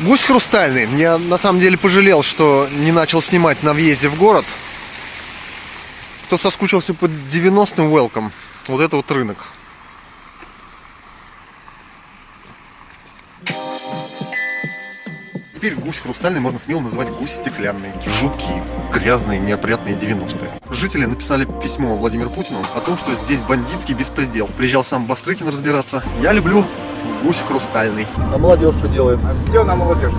Гусь хрустальный. Я на самом деле пожалел, что не начал снимать на въезде в город. Кто соскучился по 90-м, welcome. Вот это вот рынок. Теперь гусь хрустальный можно смело называть гусь стеклянный. Жуткие, грязные, неопрятные 90-е. Жители написали письмо Владимиру Путину о том, что здесь бандитский беспредел. Приезжал сам Бастрыкин разбираться. Я люблю гусь хрустальный. А молодежь что делает? Где она молодежь?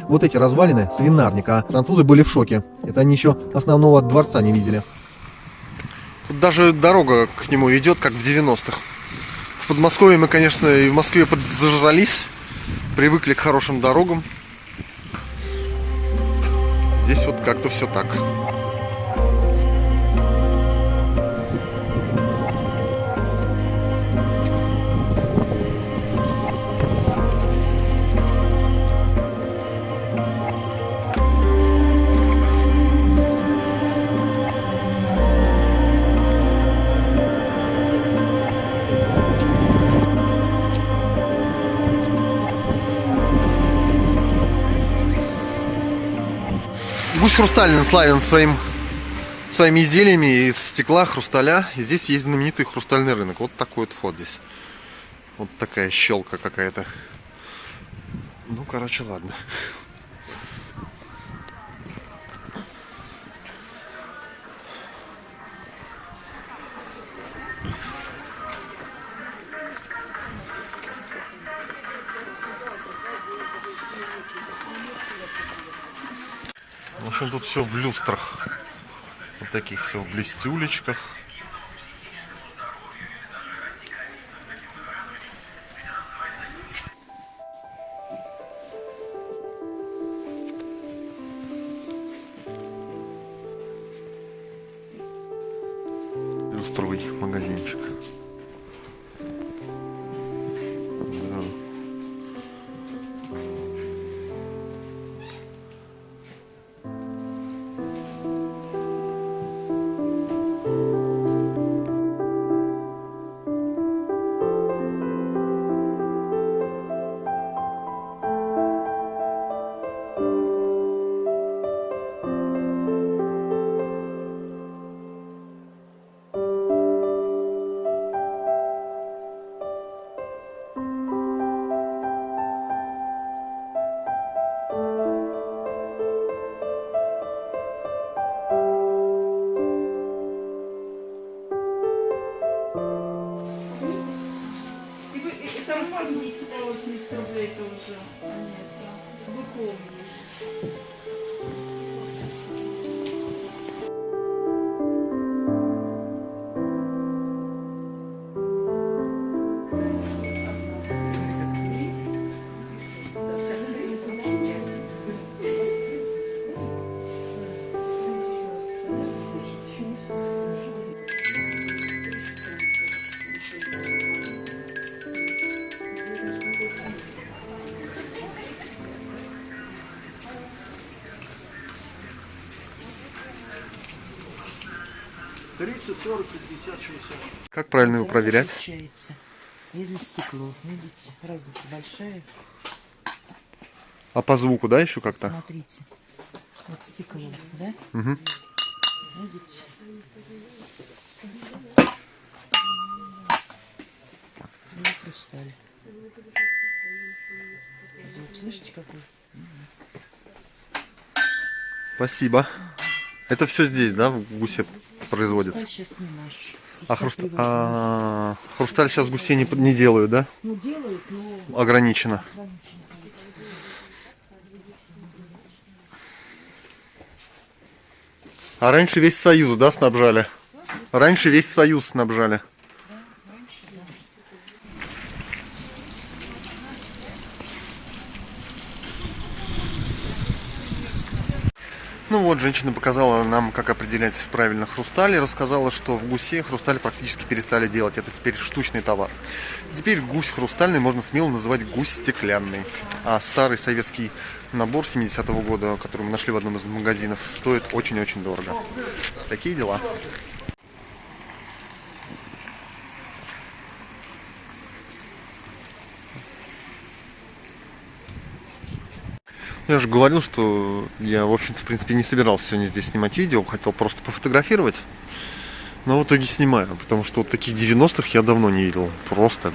Вот эти развалины свинарника, а французы были в шоке. Это они еще основного дворца не видели. Тут даже дорога к нему идет, как в 90-х. В Подмосковье мы, конечно, и в Москве зажрались. Привыкли к хорошим дорогам. Здесь вот как-то все так. Гусь хрустальный славен своими изделиями из стекла, хрусталя. И здесь есть знаменитый хрустальный рынок. Вот такой вот вход здесь. Вот такая щелка какая-то. Ну, короче, ладно. В общем, тут все в люстрах. Вот таких все в блестюлечках. Люстровый магазинчик. Да. Там магний 80 рублей тоже. Нет, с быком. Как правильно его проверять? Видно стекло, видите, разница большая. А по звуку, да, еще как-то? Смотрите, вот стекло, да? Угу. Видите? И хрусталь. Звук слышите какой? Спасибо. Это все здесь, да, в гусе производится? Хрусталь сейчас не наш. Хрусталь сейчас гусей не делают, да? Ну делают, но Ограничено. А раньше весь Союз, да, снабжали? Раньше весь Союз снабжали. Ну вот, женщина показала нам, как определять правильно хрусталь, и рассказала, что в гусе хрусталь практически перестали делать. Это теперь штучный товар. Теперь гусь хрустальный можно смело называть гусь стеклянный. А старый советский набор 70-го года, который мы нашли в одном из магазинов, стоит очень-очень дорого. Такие дела. Я же говорил, что я, в общем-то, в принципе, не собирался сегодня здесь снимать видео, хотел просто пофотографировать. Но в итоге снимаю, потому что вот таких 90-х я давно не видел. Просто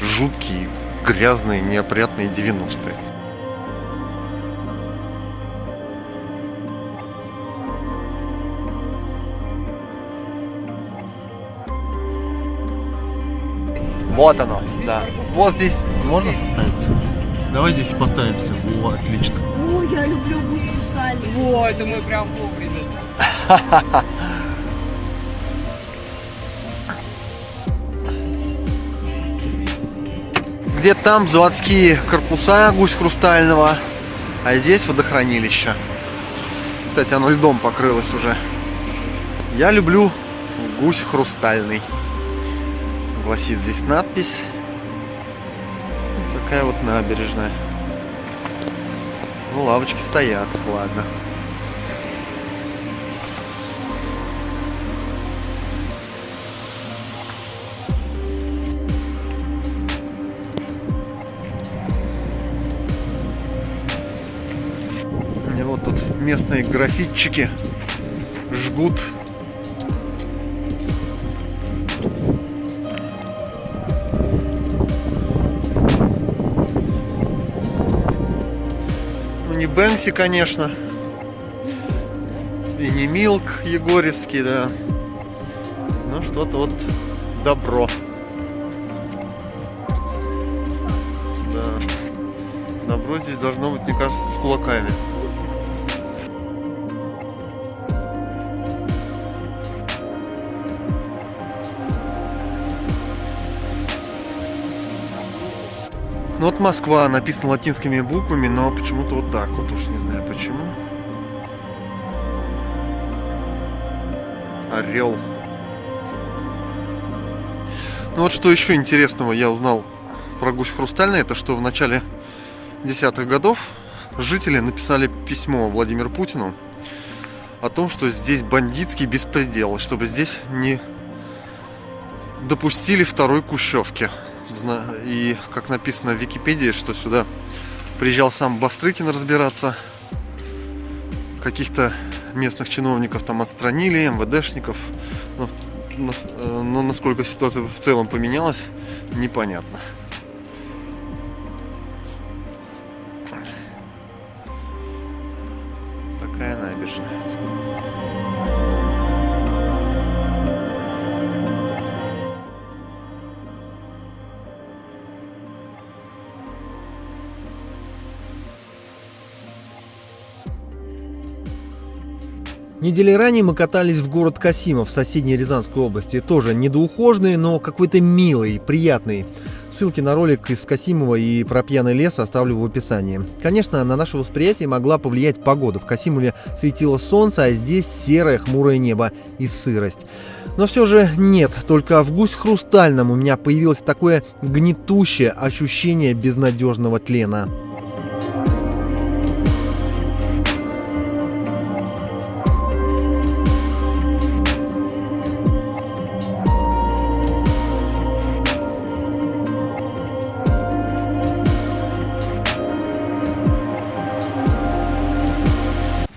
жуткие, грязные, неопрятные 90-е. Вот оно, да. Вот здесь можно поставиться? Давай здесь поставимся. О, отлично. О, я люблю гусь хрустальный. О, это мы прям вовремя. Где там заводские корпуса гусь хрустального, а здесь водохранилище. Кстати, оно льдом покрылось уже. Я люблю гусь хрустальный. Гласит здесь надпись. Вот такая вот набережная. Ну, лавочки стоят, ладно. И вот тут местные графитчики жгут. Ну, не Бэнкси, конечно. И не Милк Егорьевский, да. Но что-то вот добро. Да. Добро здесь должно быть, мне кажется, с кулаками. Ну вот Москва написана латинскими буквами, но почему-то вот так вот, уж не знаю почему. Орел. Ну вот что еще интересного я узнал про гусь хрустальный, это что в начале десятых годов жители написали письмо Владимиру Путину о том, что здесь бандитский беспредел, чтобы здесь не допустили второй Кущевки. И как написано в Википедии, что сюда приезжал сам Бастрыкин разбираться, каких-то местных чиновников там отстранили, МВДшников, но насколько ситуация в целом поменялась, непонятно. Такая набережная. Недели ранее мы катались в город Касимов в соседней Рязанской области. Тоже недоухоженный, но какой-то милый, приятный. Ссылки на ролик из Касимова и про пьяный лес оставлю в описании. Конечно, на наше восприятие могла повлиять погода. В Касимове светило солнце, а здесь серое хмурое небо и сырость. Но все же нет, только в гусь хрустальном у меня появилось такое гнетущее ощущение безнадежного тлена.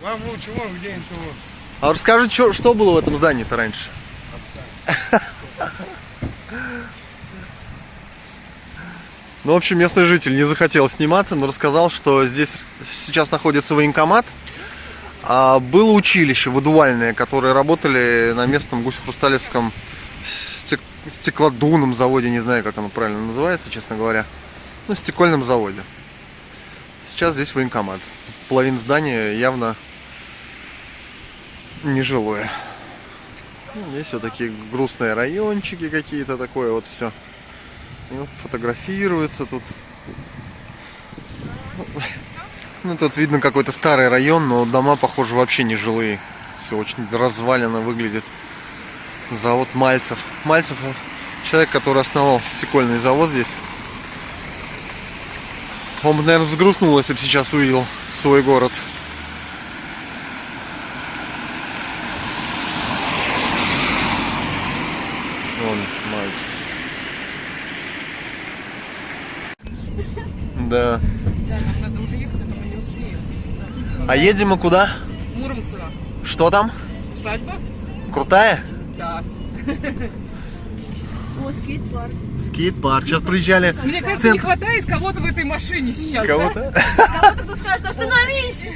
Вам лучше вон где-нибудь вот. А расскажи, что было в этом здании-то раньше? Ну, в общем, местный житель не захотел сниматься, но рассказал, что здесь сейчас находится военкомат, а было училище выдувальное, которые работали на местном гусь-хрусталевском стеклодувном заводе, не знаю, как оно правильно называется, честно говоря. Ну, стекольном заводе. Сейчас здесь военкомат. Половина здания явно нежилое. Здесь вот такие грустные райончики какие-то, такое вот все. И вот фотографируется тут. Ну, тут видно какой-то старый район, но дома, похоже, вообще не жилые. Все очень развалено выглядит. Завод Мальцев. Мальцев — человек, который основал стекольный завод здесь. Он бы, наверное, взгрустнул, если бы сейчас увидел свой город. Вон Мальцев. Да. Да, нам надо уже ехать, а то мы не успеем. А едем мы куда? Муромцево. Что там? Усадьба? Крутая? Да. О, скейт-парк. Скейт-парк. Сейчас приезжали. Мне кажется, не хватает кого-то в этой машине сейчас. Кого-то? Кого-то, кто скажет, остановись!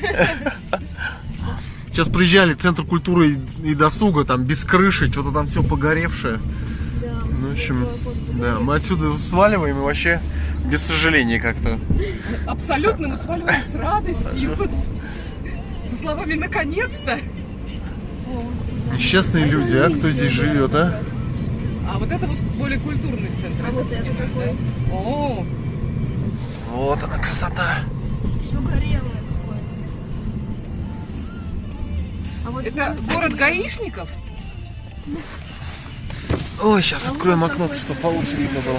Сейчас приезжали в Центр культуры и досуга, там без крыши, что-то там все погоревшее. Ну, в общем, да, мы отсюда сваливаем и вообще без сожаления как-то. Абсолютно мы сваливаем с радостью. Со словами «наконец-то». Несчастные люди, а? Кто здесь живет, а? А вот это вот более культурный центр. А вот это какой? О, Вот она, красота. Все горелое какое. А вот это город гаишников? Ой, сейчас откроем окно, чтобы получше видно было.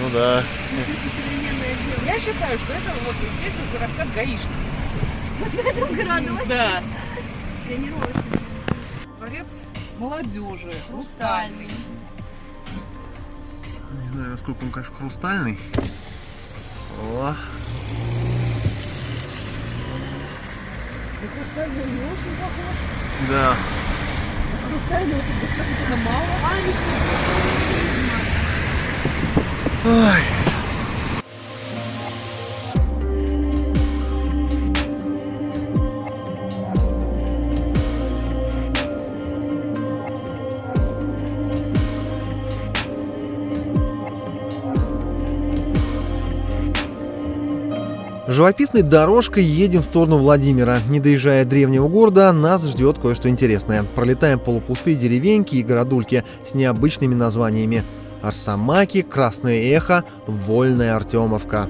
Ну да. современное дело. Я считаю, что это вот здесь вот вырастят гаишники. Вот в этом городочке Да. тренировочный. Дворец молодежи, хрустальный. Не знаю, насколько он, конечно, хрустальный. О. Хрустальный не очень похож. Да. Хрустального тут достаточно мало. Ой. Живописной дорожкой едем в сторону Владимира. Не доезжая древнего города, нас ждет кое-что интересное. Пролетаем полупустые деревеньки и городульки с необычными названиями. Арсамаки, Красное Эхо, Вольная Артемовка.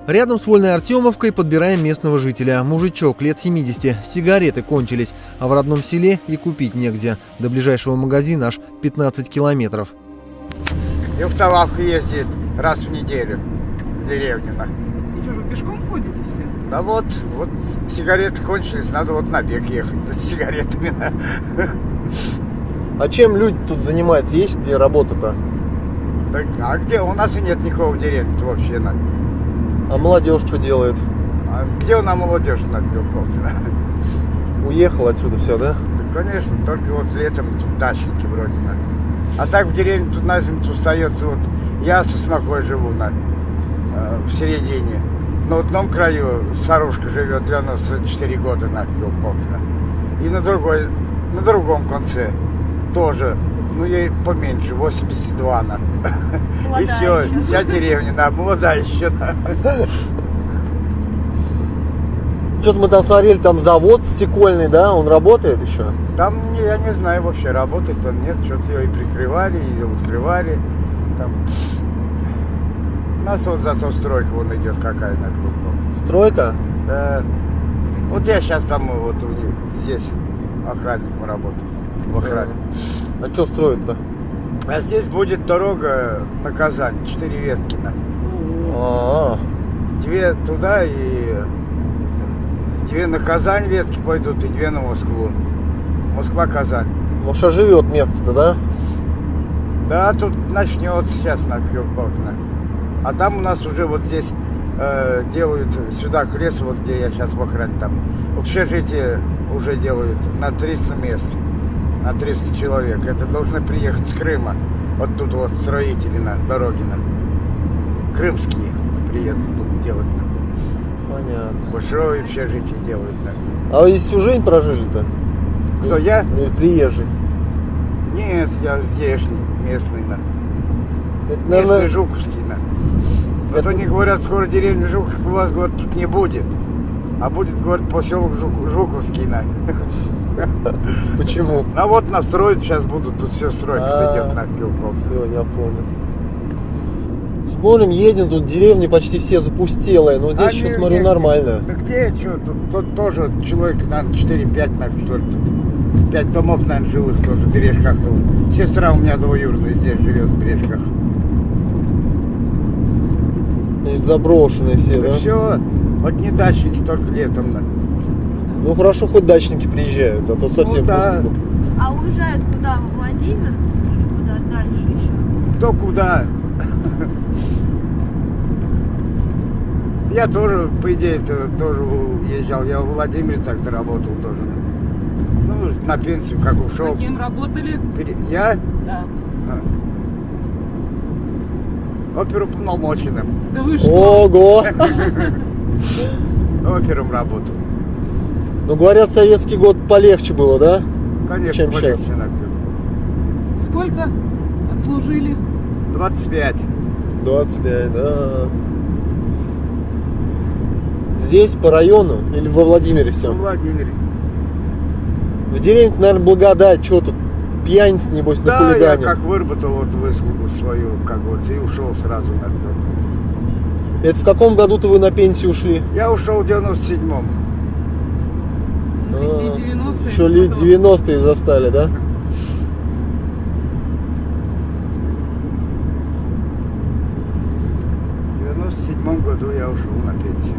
Рядом с Вольной Артемовкой подбираем местного жителя. Мужичок лет 70. Сигареты кончились, а в родном селе и купить негде. До ближайшего магазина аж 15 километров. И в Тававку ездит раз в неделю в деревню. И что же, вы пешком ходите все? Да вот сигареты кончились, надо вот на бег ехать с сигаретами. А чем люди тут занимаются? Есть где работа-то? Так, а где? У нас и нет никого в деревне вообще. А молодежь что делает? А где у нас молодежь на Белковке? Уехал отсюда все, да? Да, конечно, только вот летом тут дачники вроде. А так в деревне тут на зиму тут остается вот я с Соснохой живу в середине. На одном краю старушка живет 94 года на Белковке. И на другом конце тоже, ну ей поменьше, 82 на. И все, еще. вся деревня, молодая еще. Что-то мы там смотрели, там завод стекольный, да? Он работает еще? Там, я не знаю, вообще работает он, нет, что-то ее и прикрывали, и открывали. Там. У нас вот зато стройка вон идет какая на кругом. Стройка? Да. Вот я сейчас там вот здесь охранником работаю, в охране. А что строят-то? А здесь будет дорога на Казань, 4 ветки. А-а-а. 2 туда и 2 на Казань ветки пойдут и 2 на Москву. Москва-Казань. Может, оживет место-то, да? Да, тут начнется сейчас на Белковке. А там у нас уже вот здесь делают сюда к лесу, вот где я сейчас в охране, там общежитие уже делают на 300 мест, на 300 человек. Это должны приехать с Крыма. Вот тут вот строители на дороге. Крымские приедут тут делать. Понятно. Большое общежитие делают. А вы здесь всю жизнь прожили-то? Кто, я? Или приезжий? Нет, я здешний, местный. Это, Местный наверное, Жуковский. Вот они говорят, скоро деревня Жуковка у вас, говорят, тут не будет. А будет, говорят, поселок Жуковский. почему? А вот настроят, сейчас будут тут все строить, что идет на Белковке. Все, я понял. Смотрим, едем, тут деревни почти все запустелые, но здесь еще, смотрю, нормально. Да где, что, тут тоже человек, наверное, 4-5, наверное, что ли, тут 5 домов, наверное, жилых тоже в Бережках. Сестра у меня двоюродная здесь живет в Бережках. Здесь заброшенные все, да? Все, вот не дачники, только летом. Ну хорошо, хоть дачники приезжают, а тут совсем Ну, да. пусто. А уезжают куда? В Владимир? Или куда дальше еще? Кто куда? Я тоже, по идее, тоже уезжал. Я в Владимире так-то работал тоже. Ну, на пенсию как ушел. Кем работали? Я Да. оперуполномоченным. Да вы что? Ого! Опером работал. Ну, говорят, советский год полегче было, да? Конечно, Чем полегче щас? на пер. Сколько отслужили? 25. 25, да. Здесь, по району или во Владимире В все? Владимире. В деревне, наверное, благодать, что тут, пьяниц, небось, на Да, я хулигане. как выработал вот выслугу свою, как говорится, и ушел сразу на пер. Это в каком году-то вы на пенсию ушли? Я ушел в 97-м. Лихие 90-е. Еще лет 90-е застали, да? В 97 году я ушел на пенсию.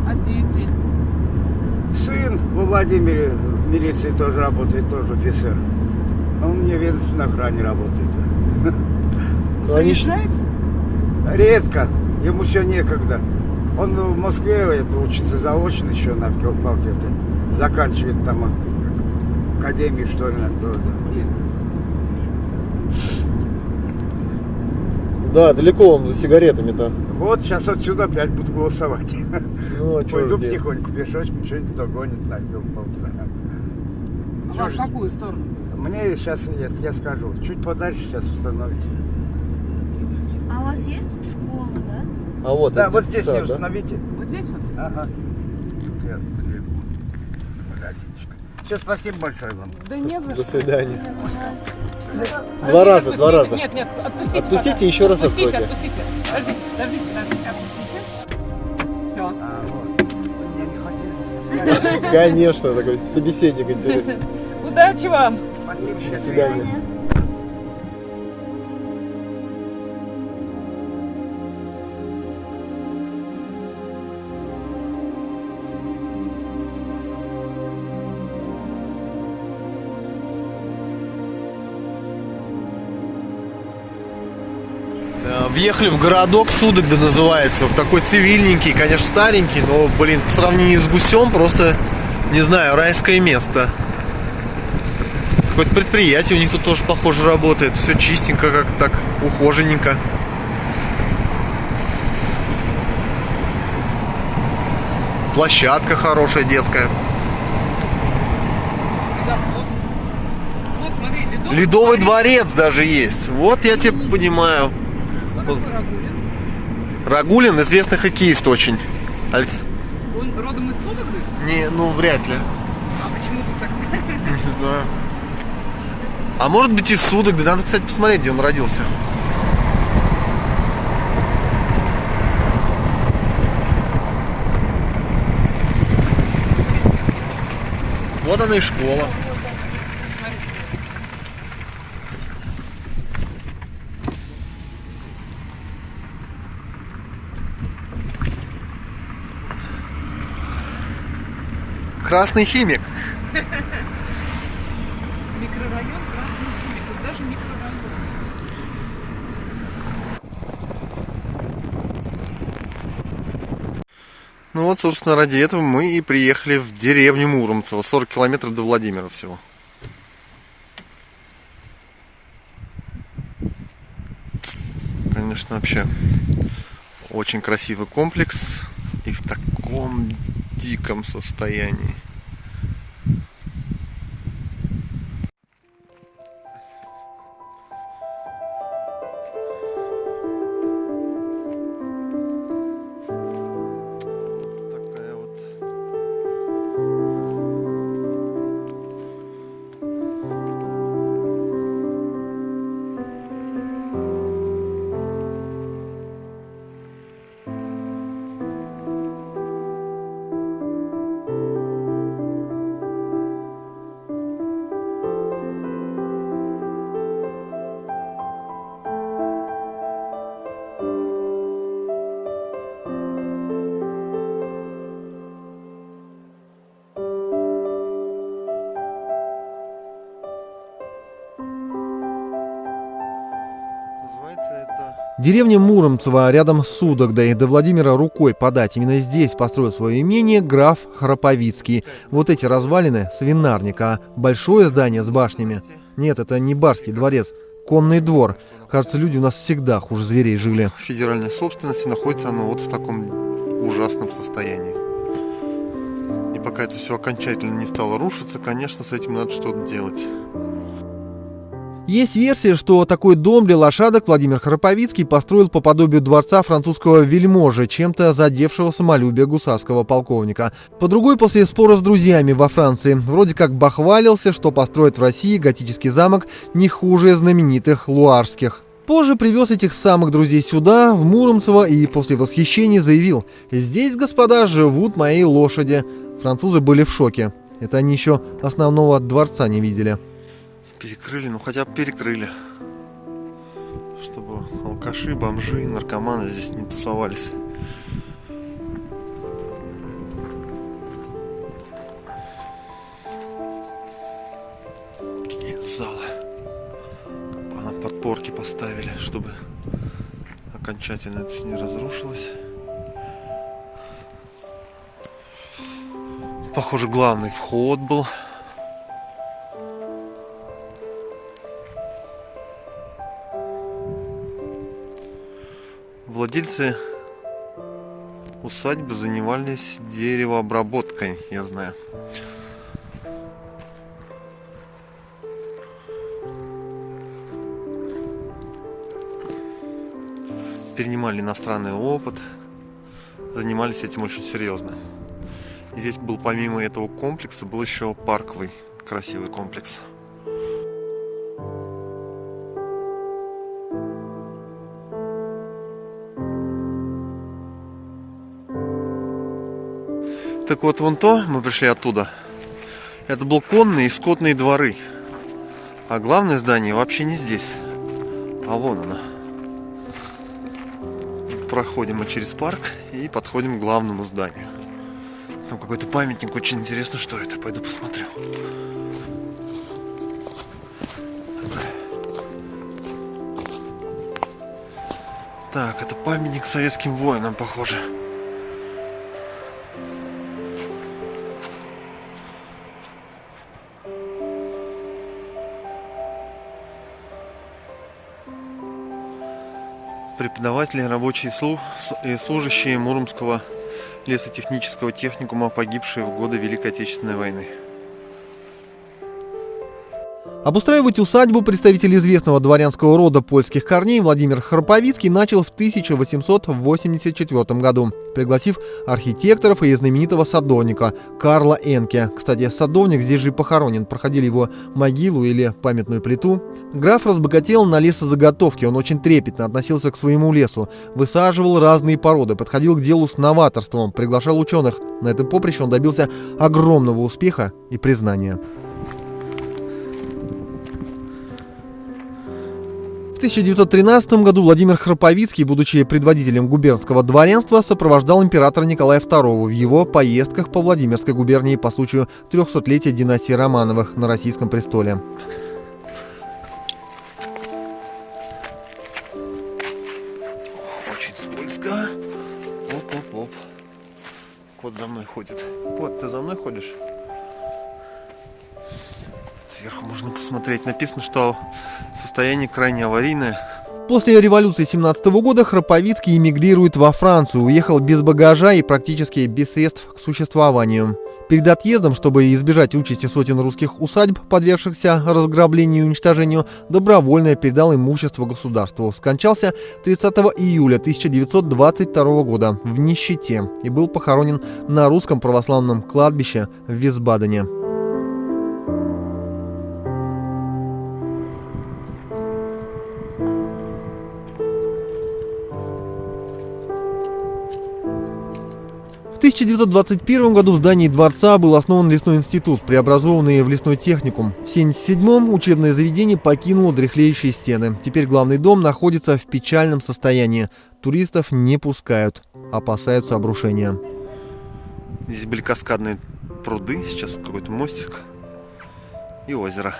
А дети? Сын во Владимире в милиции тоже работает, тоже офицер. Он мне в ведомственной охране работает. Ну, они ж- Приезжаете? Редко, ему все некогда. Он в Москве это, учится заочно еще на филфаке. Заканчивает там академию, что ли. Да, далеко вам за сигаретами-то. Вот сейчас отсюда опять буду голосовать. Ну, а чё Пойду ж делать? потихоньку пешочком, что-нибудь догонит на филфаке. А вам в какую сторону? Мне сейчас, я скажу, чуть подальше сейчас установите. А у вас есть тут школа, да? А вот, Да, это вот здесь сад, не да? установите. Вот здесь вот? Ага. Тут я легу. Магазинчик. Все, спасибо большое вам. Да не за До что. свидания. Подождите, Два раза, отпустите. два раза. Нет, нет, отпустите. Отпустите, пока. еще раз Отпустите, откройте. отпустите. Подождите, отпустите. Все. А, вот. Вы меня не хотели? Конечно, такой собеседник интересный. Удачи вам. Спасибо, До счастливо. свидания. Въехали в городок Судогда называется. Вот такой цивильненький, конечно, старенький, но, блин, в сравнении с Гусем просто, не знаю, райское место. Какое-то предприятие у них тут тоже, похоже, работает. Все чистенько, как так, ухоженненько. Площадка хорошая, детская. Вот, смотри, Ледовый дворец даже есть. Вот я тебя понимаю. Кто такой Рагулин? Рагулин известный хоккеист очень. Он родом из Судогды? Не, ну вряд ли. А почему ты так? Не знаю. А может быть из Судогды. Надо, кстати, посмотреть, где он родился. Вот она и школа. Красный химик. Микрорайон Красный Химик. Тут даже микрорайон. Ну вот, собственно, ради этого мы и приехали в деревню Муромцево. 40 километров до Владимира всего. Конечно, вообще очень красивый комплекс. И в таком диком состоянии. Такая вот. Деревня Муромцево рядом с Судогдой, до Владимира рукой подать. Именно здесь построил свое имение граф Храповицкий. Вот эти развалины – свинарник, а большое здание с башнями – нет, это не барский дворец, конный двор. Кажется, люди у нас всегда хуже зверей жили. Федеральной собственности находится оно вот в таком ужасном состоянии. И пока это все окончательно не стало рушиться, конечно, с этим надо что-то делать. Есть версия, что такой дом для лошадок Владимир Храповицкий построил по подобию дворца французского вельможи, чем-то задевшего самолюбие гусарского полковника. По другой, после спора с друзьями во Франции, вроде как бахвалился, что построит в России готический замок не хуже знаменитых луарских. Позже привез этих самых друзей сюда, в Муромцево, и после восхищения заявил: «Здесь, господа, живут мои лошади». Французы были в шоке. Это они еще основного дворца не видели. Перекрыли, ну хотя бы перекрыли. Чтобы алкаши, бомжи, наркоманы здесь не тусовались. Какие залы. Подпорки поставили, чтобы окончательно это все не разрушилось. Похоже, главный вход был. Владельцы усадьбы занимались деревообработкой, я знаю. Перенимали иностранный опыт, занимались этим очень серьезно. И здесь был, помимо этого комплекса, был еще парковый красивый комплекс. Так вот, вон то, мы пришли оттуда, это был конные и скотные дворы. А главное здание вообще не здесь, а вон оно. Проходим мы через парк и подходим к главному зданию. Там какой-то памятник, очень интересно, что это. Пойду посмотрю. Так, это памятник советским воинам, похоже. Преподаватели, рабочие и служащие Муромского лесотехнического техникума, погибшие в годы Великой Отечественной войны. Обустраивать усадьбу представитель известного дворянского рода польских корней Владимир Храповицкий начал в 1884 году, пригласив архитекторов и знаменитого садовника Карла Энке. Кстати, садовник здесь же и похоронен, проходили его могилу или памятную плиту. Граф разбогател на лесозаготовки, он очень трепетно относился к своему лесу, высаживал разные породы, подходил к делу с новаторством, приглашал ученых. На этом поприще он добился огромного успеха и признания. В 1913 году Владимир Храповицкий, будучи предводителем губернского дворянства, сопровождал императора Николая II в его поездках по Владимирской губернии по случаю 300-летия династии Романовых на российском престоле. Очень скользко. Оп-оп-оп. Кот за мной ходит. Кот, ты за мной ходишь? Сверху можно посмотреть. Написано, что состояние крайне аварийное. После революции 1917 года Храповицкий эмигрирует во Францию, уехал без багажа и практически без средств к существованию. Перед отъездом, чтобы избежать участи сотен русских усадьб, подвергшихся разграблению и уничтожению, добровольно передал имущество государству. Скончался 30 июля 1922 года в нищете и был похоронен на русском православном кладбище в Висбадене. В 1921 году в здании дворца был основан лесной институт, преобразованный в лесной техникум. В 1977-м учебное заведение покинуло дряхлеющие стены. Теперь главный дом находится в печальном состоянии. Туристов не пускают, опасаются обрушения. Здесь были каскадные пруды, сейчас какой-то мостик и озеро.